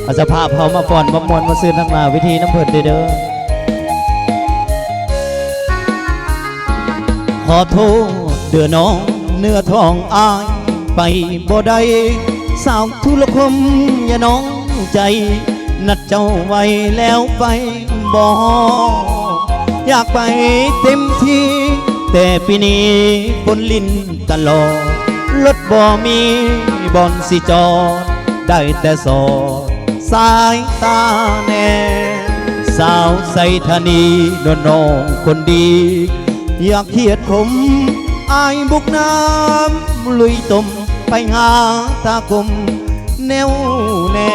อาจจะพาเผามาฟ้อนมามวนมาซื้อทั้งหน้าวิธีน้ำเพิ่นเด้อขอโทษเดือน้องเนื้อทองอายไปบ่ได้สาวทุลคมอย่าน้องใจนัดเจ้าไว้แล้วไปบ่อยากไปเต็มที่แต่ปีนี้ฝนลิ้นตลอดรถบ่มีบอนสิจอดได้แต่สอดสายตาแน่สาวใส่ธานีนวลน้องคนดีอยากเขียดผมอายบุกน้ำลุยต้มไปหาตาคมแนวแน่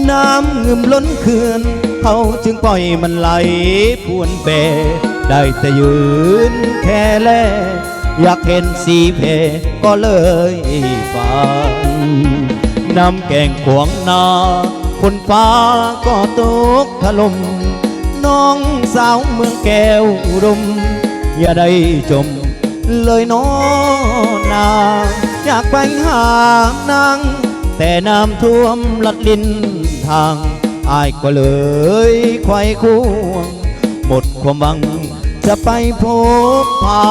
น้ำเงิมล้นเขื่อนเขาจึงปล่อยมันไหลพวนเปได้แต่ยืนแค่แลอยากเห็นสีเพก็เลยฟังน้ำแกงขวงนาคนฟ้าก็ตกถล่มน้องสาวเมืองแก้วอุดมอย่าได้จมเลยน้อนาอยากไปหานางแต่น้ำท่วมลัดลิ้นทางอายก็เลยไขว่ควงหมดความหวังจะไปพบพา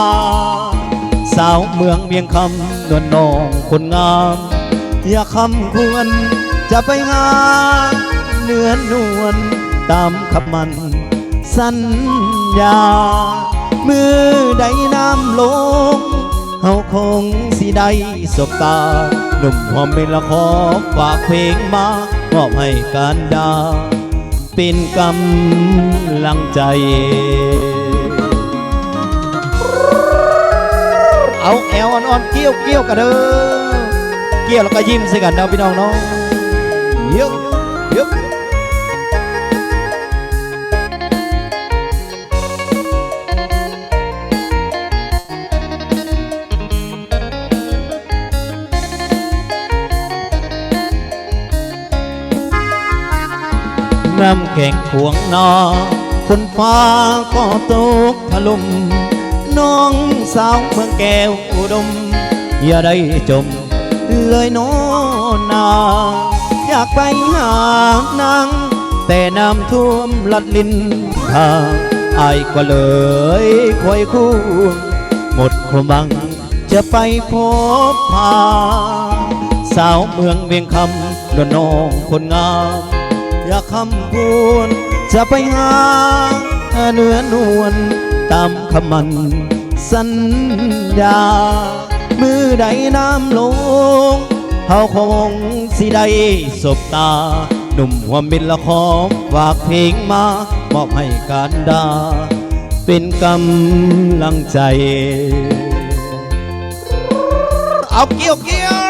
สาวเมืองเวียงคำนวลน้องคนงามอย่าคำควรจะไปหาเนื้อนวลตามขับมันสัญญามือใดน้ำลงเฮาคงสิได้สบตาหนุ่มหอมเป็นละขอฝากเพลงมามอบให้การดาเป็นกำลังใจเอาแอวอ่อนๆเกี้ยวกันเด้อเกี้ยวแล้วก็ยิ้มใส่กันเด้อพี่น้องเนาะเยอะน้ำแข็งขวงนาคนฟ้าก็ตกถล่มน้องสาวเมืองแก้วอุดมอย่าได้จมเลยน้อนาอยากไปหานางแต่น้ำท่วมลัดลิ้นทางอายก็เลยคอยคู่หมดความหวังจะไปพบพาสาวเมืองเวียงคำนวลน้องคนงามอยากคำพูนจะไปหาเนื้อนวลตามคำมันสัญญามือใดน้ำลงเขาคงสิได้สบตาหนุ่มหัวมินละขอฝากเพลงมามอบให้การดาเป็นกำลังใจเอาเกี่ยว